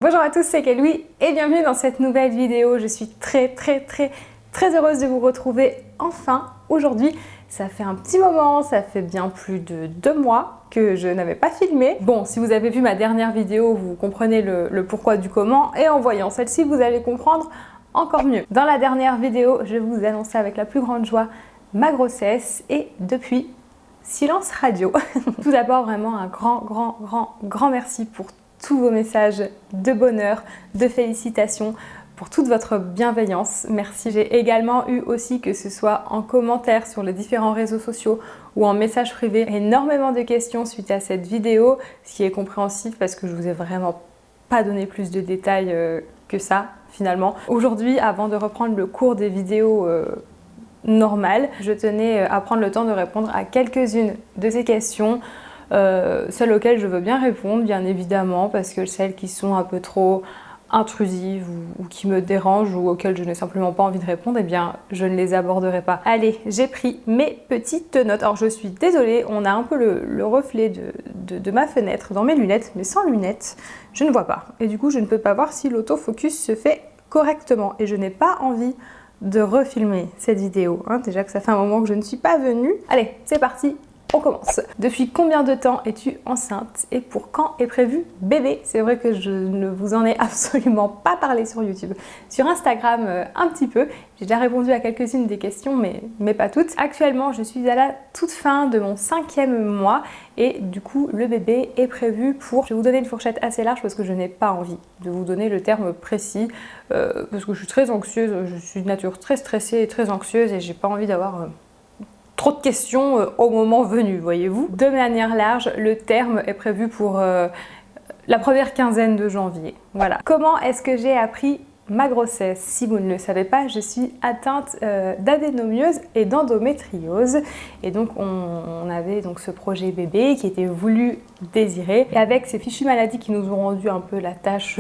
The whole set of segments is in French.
Bonjour à tous, c'est Keloui et bienvenue dans cette nouvelle vidéo. Je suis très heureuse de vous retrouver enfin aujourd'hui. Ça fait un petit moment, ça fait bien plus de 2 mois que je n'avais pas filmé. Bon, si vous avez vu ma dernière vidéo, vous comprenez le pourquoi du comment, et en voyant celle-ci, vous allez comprendre encore mieux. Dans la dernière vidéo, je vous annonçais avec la plus grande joie ma grossesse et depuis, silence radio. Tout d'abord, vraiment un grand merci pour tous vos messages de bonheur, de félicitations, pour toute votre bienveillance. Merci. J'ai également eu aussi, que ce soit en commentaire sur les différents réseaux sociaux ou en message privé, énormément de questions suite à cette vidéo, ce qui est compréhensif parce que je vous ai vraiment pas donné plus de détails que ça finalement. Aujourd'hui, avant de reprendre le cours des vidéos normales, je tenais à prendre le temps de répondre à quelques-unes de ces questions. Celles auxquelles je veux bien répondre, bien évidemment, parce que celles qui sont un peu trop intrusives ou qui me dérangent ou auxquelles je n'ai simplement pas envie de répondre, eh bien je ne les aborderai pas. Allez, j'ai pris mes petites notes. Alors je suis désolée, on a un peu le reflet de ma fenêtre dans mes lunettes, mais sans lunettes, je ne vois pas. Et du coup, je ne peux pas voir si l'autofocus se fait correctement. Et je n'ai pas envie de refilmer cette vidéo, hein. Déjà que ça fait un moment que je ne suis pas venue. Allez, c'est parti! On commence. Depuis combien de temps es-tu enceinte et pour quand est prévu bébé? C'est vrai que je ne vous en ai absolument pas parlé sur YouTube. Sur Instagram, un petit peu. J'ai déjà répondu à quelques-unes des questions, mais pas toutes. Actuellement, je suis à la toute fin de mon 5e mois et du coup, le bébé est prévu pour... Je vais vous donner une fourchette assez large parce que je n'ai pas envie de vous donner le terme précis parce que je suis très anxieuse, je suis de nature très stressée et très anxieuse et j'ai pas envie d'avoir... trop de questions au moment venu, voyez-vous. De manière large, le terme est prévu pour la première quinzaine de janvier. Voilà. Comment est-ce que j'ai appris ma grossesse? Si vous ne le savez pas, je suis atteinte d'adénomiose et d'endométriose. Et donc, on avait donc ce projet bébé qui était voulu, désiré. Et avec ces fichues maladies qui nous ont rendu un peu la tâche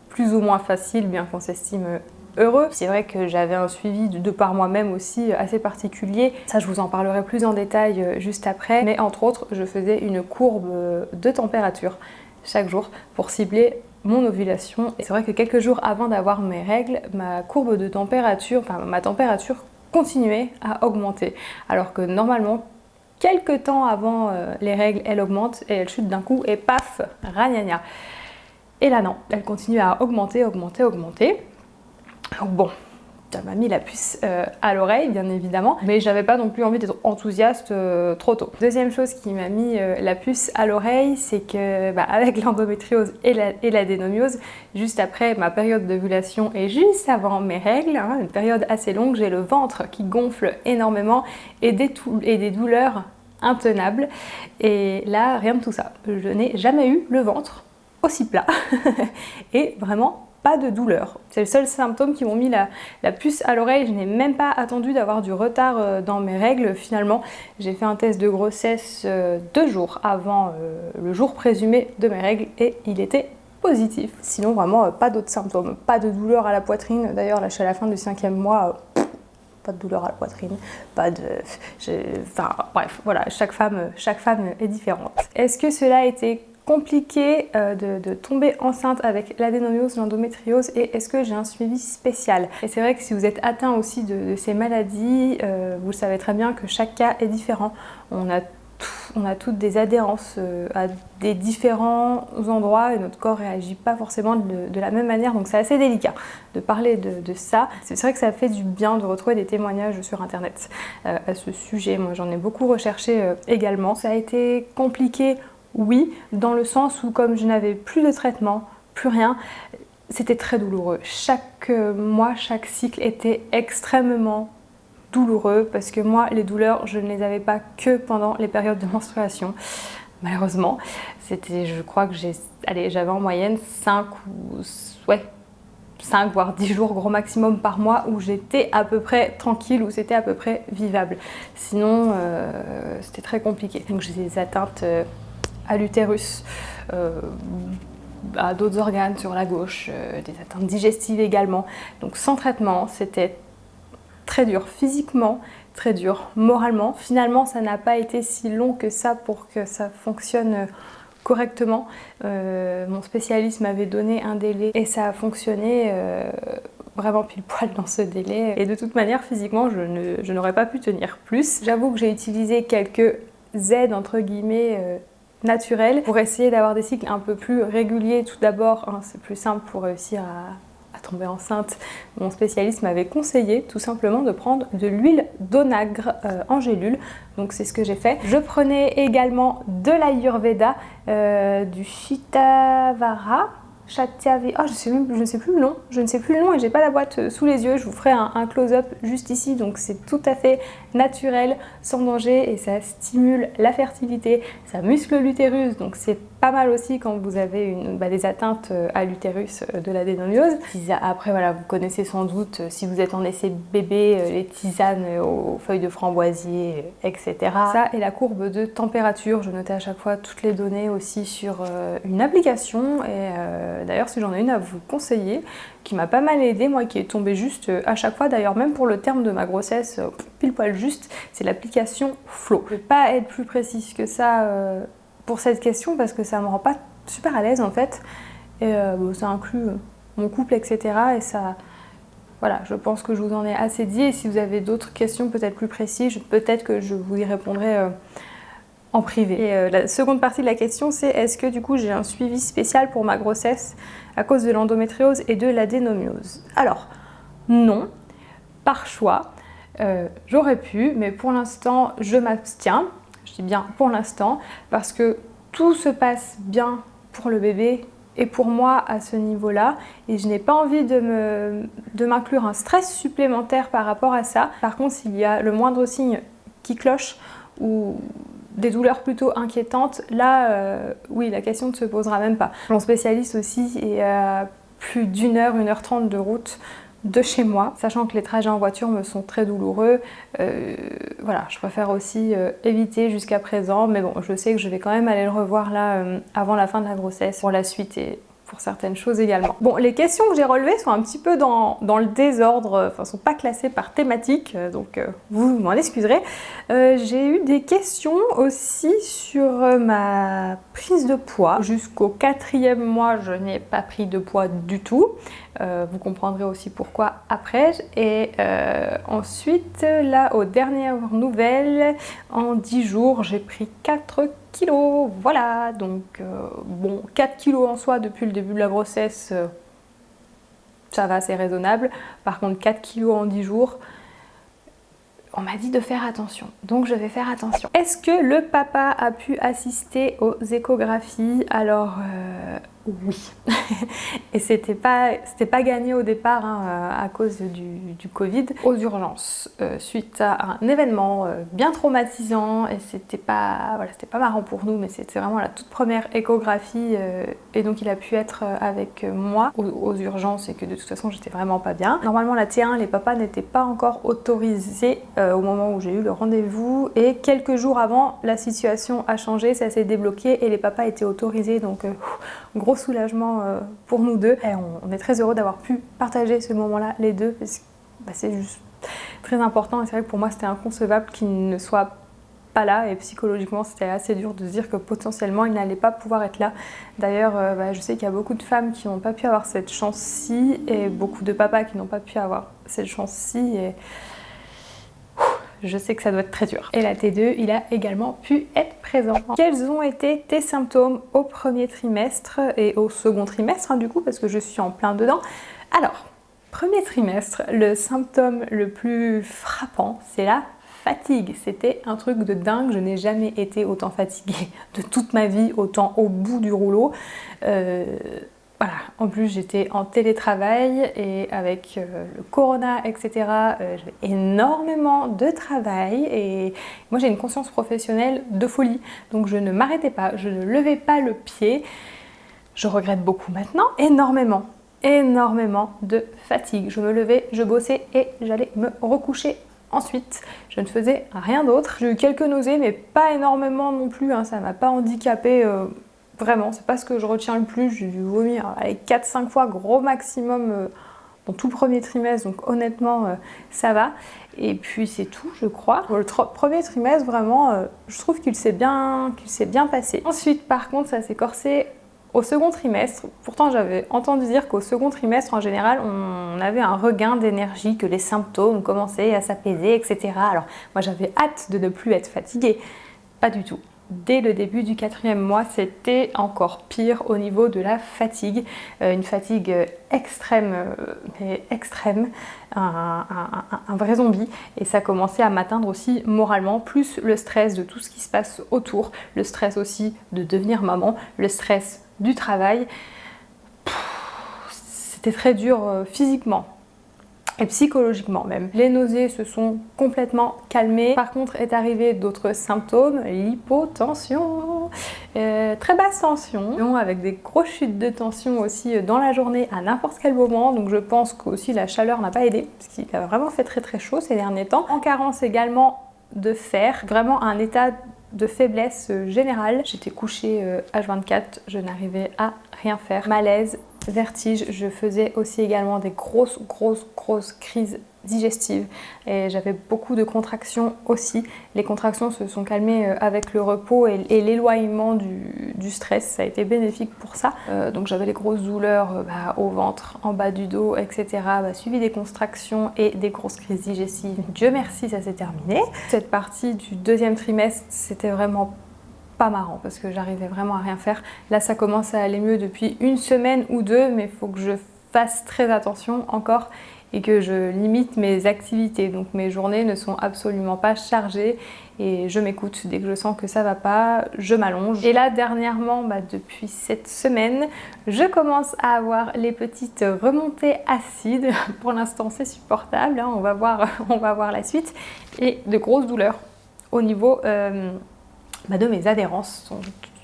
plus ou moins facile, bien qu'on s'estime heureux. C'est vrai que j'avais un suivi de par moi-même aussi assez particulier. Ça, je vous en parlerai plus en détail juste après. Mais entre autres, je faisais une courbe de température chaque jour pour cibler mon ovulation. Et c'est vrai que quelques jours avant d'avoir mes règles, ma courbe de température, enfin ma température continuait à augmenter. Alors que normalement, quelques temps avant les règles, elle augmente et elle chute d'un coup et paf, ragnagna. Et là non, elle continue à augmenter. Donc bon, ça m'a mis la puce à l'oreille, bien évidemment, mais j'avais pas non plus envie d'être enthousiaste trop tôt. Deuxième chose qui m'a mis la puce à l'oreille, c'est que avec l'endométriose et l'adénomiose, juste après ma période d'ovulation et juste avant mes règles, hein, une période assez longue, j'ai le ventre qui gonfle énormément et des douleurs intenables. Et là, rien de tout ça. Je n'ai jamais eu le ventre aussi plat et vraiment pas de douleur. C'est le seul symptôme qui m'ont mis la puce à l'oreille. Je n'ai même pas attendu d'avoir du retard dans mes règles. Finalement, j'ai fait un test de grossesse 2 jours avant le jour présumé de mes règles et il était positif. Sinon, vraiment, pas d'autres symptômes. Pas de douleur à la poitrine. D'ailleurs, là, je suis à la fin du 5e mois. Pas de douleur à la poitrine, pas de... Enfin, bref, voilà, chaque femme est différente. Est-ce que cela a été compliqué de tomber enceinte avec l'adénomiose, l'endométriose et est-ce que j'ai un suivi spécial? Et c'est vrai que si vous êtes atteint aussi de ces maladies, vous savez très bien que chaque cas est différent. On a toutes des adhérences à des différents endroits et notre corps ne réagit pas forcément de la même manière, donc c'est assez délicat de parler de ça. C'est vrai que ça fait du bien de retrouver des témoignages sur internet à ce sujet. Moi j'en ai beaucoup recherché également. Ça a été compliqué, oui, dans le sens où comme je n'avais plus de traitement, plus rien, c'était très douloureux. Chaque mois, chaque cycle était extrêmement douloureux parce que moi, les douleurs, je ne les avais pas que pendant les périodes de menstruation, malheureusement. C'était, je crois que j'avais en moyenne 5 voire 10 jours gros maximum par mois où j'étais à peu près tranquille, où c'était à peu près vivable. Sinon, c'était très compliqué. Donc j'ai des atteintes à l'utérus, à d'autres organes sur la gauche, des atteintes digestives également. Donc sans traitement, c'était très dur physiquement, très dur moralement. Finalement, ça n'a pas été si long que ça pour que ça fonctionne correctement. Mon spécialiste m'avait donné un délai et ça a fonctionné vraiment pile poil dans ce délai. Et de toute manière, physiquement, je n'aurais pas pu tenir plus. J'avoue que j'ai utilisé quelques aides entre guillemets naturelles pour essayer d'avoir des cycles un peu plus réguliers. Tout d'abord, hein, c'est plus simple pour réussir à tomber enceinte. Mon spécialiste m'avait conseillé tout simplement de prendre de l'huile d'onagre en gélule. Donc c'est ce que j'ai fait. Je prenais également de l'Ayurveda, du Shitavara. Oh, je ne sais plus le nom. Je ne sais plus le nom et j'ai pas la boîte sous les yeux. Je vous ferai un close-up juste ici. Donc c'est tout à fait naturel, sans danger et ça stimule la fertilité, ça muscle l'utérus. Donc c'est pas mal aussi quand vous avez des atteintes à l'utérus de l'adénomiose. Après voilà, vous connaissez sans doute, si vous êtes en essai bébé, les tisanes aux feuilles de framboisier, etc. Ça et la courbe de température. Je notais à chaque fois toutes les données aussi sur une application et d'ailleurs si j'en ai une à vous conseiller, qui m'a pas mal aidée, moi qui est tombée juste à chaque fois, d'ailleurs même pour le terme de ma grossesse, pile poil juste, c'est l'application Flow. Je vais pas être plus précise que ça pour cette question parce que ça me rend pas super à l'aise en fait et ça inclut mon couple etc et ça voilà, je pense que je vous en ai assez dit et si vous avez d'autres questions peut-être plus précises, peut-être que je vous y répondrai en privé. Et la seconde partie de la question c'est est-ce que du coup j'ai un suivi spécial pour ma grossesse à cause de l'endométriose et de l'adénomiose? Alors non, par choix, j'aurais pu mais pour l'instant je m'abstiens. Je dis bien pour l'instant parce que tout se passe bien pour le bébé et pour moi à ce niveau-là et je n'ai pas envie de m'inclure un stress supplémentaire par rapport à ça. Par contre, s'il y a le moindre signe qui cloche ou des douleurs plutôt inquiétantes, là, oui, la question ne se posera même pas. Mon spécialiste aussi est à plus d'1 heure, 1h30 de route de chez moi, sachant que les trajets en voiture me sont très douloureux. Voilà, je préfère aussi éviter jusqu'à présent, mais bon, je sais que je vais quand même aller le revoir là avant la fin de la grossesse pour la suite et pour certaines choses également. Bon, les questions que j'ai relevées sont un petit peu dans le désordre, enfin sont pas classées par thématique, donc vous m'en excuserez. J'ai eu des questions aussi sur ma prise de poids. Jusqu'au 4e mois, je n'ai pas pris de poids du tout. Vous comprendrez aussi pourquoi après. Et ensuite, là, aux dernières nouvelles, en 10 jours, j'ai pris 4 kilos. Voilà, donc bon, 4 kilos en soi depuis le début de la grossesse, ça va, c'est raisonnable. Par contre, 4 kilos en 10 jours, on m'a dit de faire attention, donc je vais faire attention. Est-ce que le papa a pu assister aux échographies? Alors oui. Et c'était pas gagné au départ hein, à cause du Covid, aux urgences, suite à un événement bien traumatisant et c'était pas marrant pour nous, mais c'était vraiment la toute première échographie et donc il a pu être avec moi aux urgences et que de toute façon j'étais vraiment pas bien. Normalement la T1, les papas n'étaient pas encore autorisés au moment où j'ai eu le rendez-vous et quelques jours avant la situation a changé, ça s'est débloqué et les papas étaient autorisés, donc gros soulagement pour nous deux. Et on est très heureux d'avoir pu partager ce moment-là les deux parce que c'est juste très important et c'est vrai que pour moi c'était inconcevable qu'il ne soit pas là et psychologiquement c'était assez dur de se dire que potentiellement il n'allait pas pouvoir être là. D'ailleurs je sais qu'il y a beaucoup de femmes qui n'ont pas pu avoir cette chance-ci et beaucoup de papas qui n'ont pas pu avoir cette chance-ci et je sais que ça doit être très dur. Et la T2, il a également pu être présent. Quels ont été tes symptômes au premier trimestre et au second trimestre, hein, du coup, parce que je suis en plein dedans. Alors, premier trimestre, le symptôme le plus frappant, c'est la fatigue. C'était un truc de dingue, je n'ai jamais été autant fatiguée de toute ma vie, autant au bout du rouleau. Voilà, en plus j'étais en télétravail et avec le corona, etc. J'avais énormément de travail et moi j'ai une conscience professionnelle de folie. Donc je ne m'arrêtais pas, je ne levais pas le pied. Je regrette beaucoup maintenant, énormément de fatigue. Je me levais, je bossais et j'allais me recoucher ensuite. Je ne faisais rien d'autre. J'ai eu quelques nausées mais pas énormément non plus, hein. Ça m'a pas handicapée. Vraiment, c'est pas ce que je retiens le plus, j'ai dû vomir 4-5 fois gros maximum mon tout premier trimestre, donc honnêtement ça va. Et puis c'est tout, je crois. Le premier trimestre, vraiment, je trouve qu'il s'est bien passé. Ensuite, par contre, ça s'est corsé au second trimestre. Pourtant, j'avais entendu dire qu'au second trimestre, en général, on avait un regain d'énergie, que les symptômes commençaient à s'apaiser, etc. Alors, moi, j'avais hâte de ne plus être fatiguée. Pas du tout. Dès le début du 4e mois, c'était encore pire au niveau de la fatigue. Une fatigue extrême, mais extrême, un vrai zombie. Et ça commençait à m'atteindre aussi moralement, plus le stress de tout ce qui se passe autour, le stress aussi de devenir maman, le stress du travail. C'était très dur physiquement. Et psychologiquement même. Les nausées se sont complètement calmées. Par contre, est arrivé d'autres symptômes, l'hypotension, très basse tension, avec des grosses chutes de tension aussi dans la journée à n'importe quel moment. Donc je pense qu'aussi la chaleur n'a pas aidé, parce qu'il a vraiment fait très très chaud ces derniers temps. En carence également de fer, vraiment un état de faiblesse générale. J'étais couchée H24, je n'arrivais à rien faire. Malaise, vertige, je faisais aussi également des grosses crises digestives et j'avais beaucoup de contractions aussi. Les contractions se sont calmées avec le repos et l'éloignement du stress, ça a été bénéfique pour ça. Donc j'avais les grosses douleurs au ventre, en bas du dos, etc. Suivi des contractions et des grosses crises digestives. Dieu merci, ça s'est terminé. Cette partie du deuxième trimestre, c'était vraiment pas marrant parce que j'arrivais vraiment à rien faire. Là, ça commence à aller mieux depuis une semaine ou deux, mais il faut que je fasse très attention encore et que je limite mes activités. Donc mes journées ne sont absolument pas chargées et je m'écoute. Dès que je sens que ça va pas, je m'allonge. Et là, dernièrement, depuis cette semaine, je commence à avoir les petites remontées acides. Pour l'instant, c'est supportable, hein. On va voir la suite. Et de grosses douleurs au niveau de mes adhérences,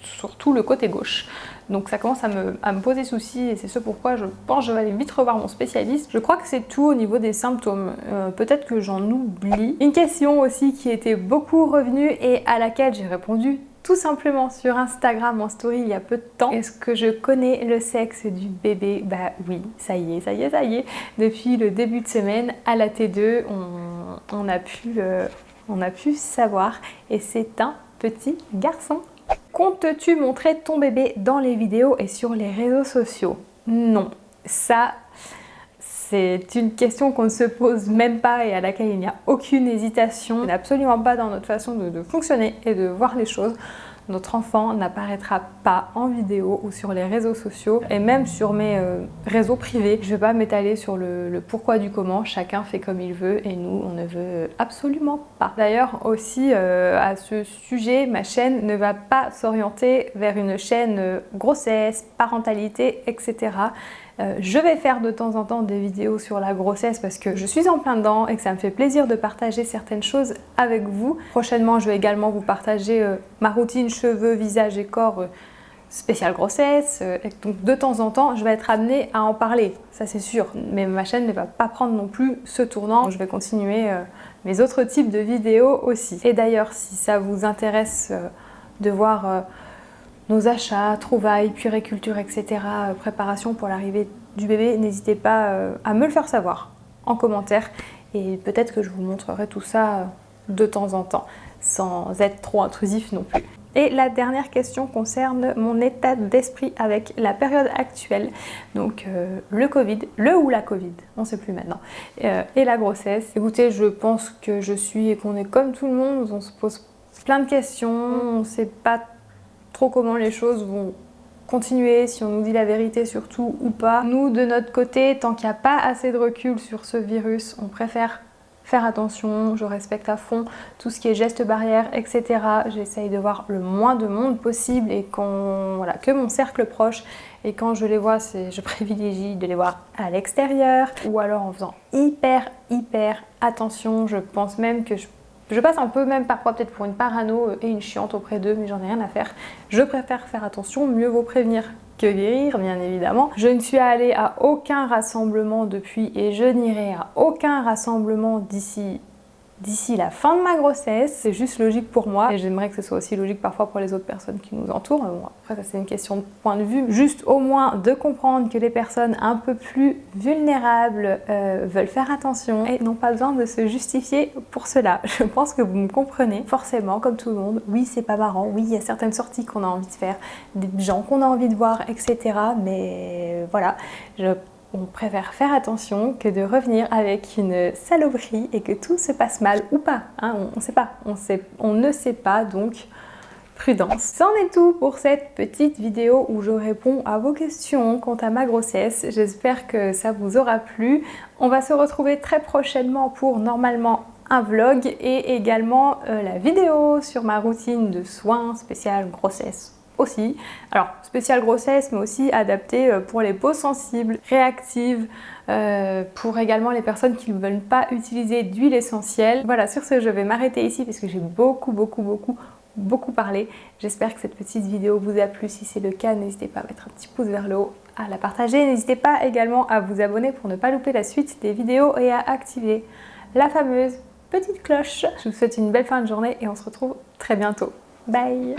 surtout le côté gauche. Donc ça commence à me poser souci et c'est ce pourquoi je pense que je vais aller vite revoir mon spécialiste. Je crois que c'est tout au niveau des symptômes. Peut-être que j'en oublie. Une question aussi qui était beaucoup revenue et à laquelle j'ai répondu tout simplement sur Instagram en story il y a peu de temps. Est-ce que je connais le sexe du bébé? Bah oui, ça y est. Depuis le début de semaine à la T2, on a pu savoir et c'est un petit garçon. Comptes-tu montrer ton bébé dans les vidéos et sur les réseaux sociaux? Non, ça c'est une question qu'on ne se pose même pas et à laquelle il n'y a aucune hésitation. Ce n'est absolument pas dans notre façon de fonctionner et de voir les choses. Notre enfant n'apparaîtra pas en vidéo ou sur les réseaux sociaux et même sur mes réseaux privés. Je ne vais pas m'étaler sur le pourquoi du comment, chacun fait comme il veut et nous on ne veut absolument pas. D'ailleurs aussi à ce sujet, ma chaîne ne va pas s'orienter vers une chaîne grossesse, parentalité, etc. Je vais faire de temps en temps des vidéos sur la grossesse parce que je suis en plein dedans et que ça me fait plaisir de partager certaines choses avec vous. Prochainement, je vais également vous partager ma routine cheveux, visage et corps spéciale grossesse. Et donc de temps en temps, je vais être amenée à en parler, ça c'est sûr. Mais ma chaîne ne va pas prendre non plus ce tournant. Donc, je vais continuer mes autres types de vidéos aussi. Et d'ailleurs, si ça vous intéresse de voir nos achats, trouvailles, puériculture, etc., préparation pour l'arrivée du bébé, n'hésitez pas à me le faire savoir en commentaire et peut-être que je vous montrerai tout ça de temps en temps sans être trop intrusif non plus. Et la dernière question concerne mon état d'esprit avec la période actuelle, donc le Covid, ou la Covid, on ne sait plus maintenant, et la grossesse. Écoutez, je pense que je suis et qu'on est comme tout le monde, on se pose plein de questions, on ne sait pas trop comment les choses vont continuer, si on nous dit la vérité surtout ou pas. Nous, de notre côté, tant qu'il n'y a pas assez de recul sur ce virus, on préfère faire attention, je respecte à fond tout ce qui est gestes barrières, etc. J'essaye de voir le moins de monde possible et que mon cercle proche. Et quand je les vois, je privilégie de les voir à l'extérieur ou alors en faisant hyper attention. Je pense même que je passe un peu même parfois peut-être pour une parano et une chiante auprès d'eux, mais j'en ai rien à faire. Je préfère faire attention, mieux vaut prévenir que guérir, bien évidemment. Je ne suis allée à aucun rassemblement depuis et je n'irai à aucun rassemblement d'ici d'ici la fin de ma grossesse. C'est juste logique pour moi et j'aimerais que ce soit aussi logique parfois pour les autres personnes qui nous entourent. Bon, après ça c'est une question de point de vue. Juste au moins de comprendre que les personnes un peu plus vulnérables veulent faire attention et n'ont pas besoin de se justifier pour cela. Je pense que vous me comprenez. Forcément, comme tout le monde, oui c'est pas marrant, oui il y a certaines sorties qu'on a envie de faire, des gens qu'on a envie de voir, etc. Mais voilà, on préfère faire attention que de revenir avec une saloperie et que tout se passe mal ou pas. Hein, on ne sait pas, on ne sait pas, donc prudence. C'en est tout pour cette petite vidéo où je réponds à vos questions quant à ma grossesse. J'espère que ça vous aura plu. On va se retrouver très prochainement pour normalement un vlog et également la vidéo sur ma routine de soins spéciale grossesse aussi. Alors spéciale grossesse mais aussi adaptée pour les peaux sensibles, réactives, pour également les personnes qui ne veulent pas utiliser d'huile essentielle. Voilà, sur ce je vais m'arrêter ici parce que j'ai beaucoup parlé. J'espère que cette petite vidéo vous a plu. Si c'est le cas, n'hésitez pas à mettre un petit pouce vers le haut, à la partager. N'hésitez pas également à vous abonner pour ne pas louper la suite des vidéos et à activer la fameuse petite cloche. Je vous souhaite une belle fin de journée et on se retrouve très bientôt. Bye!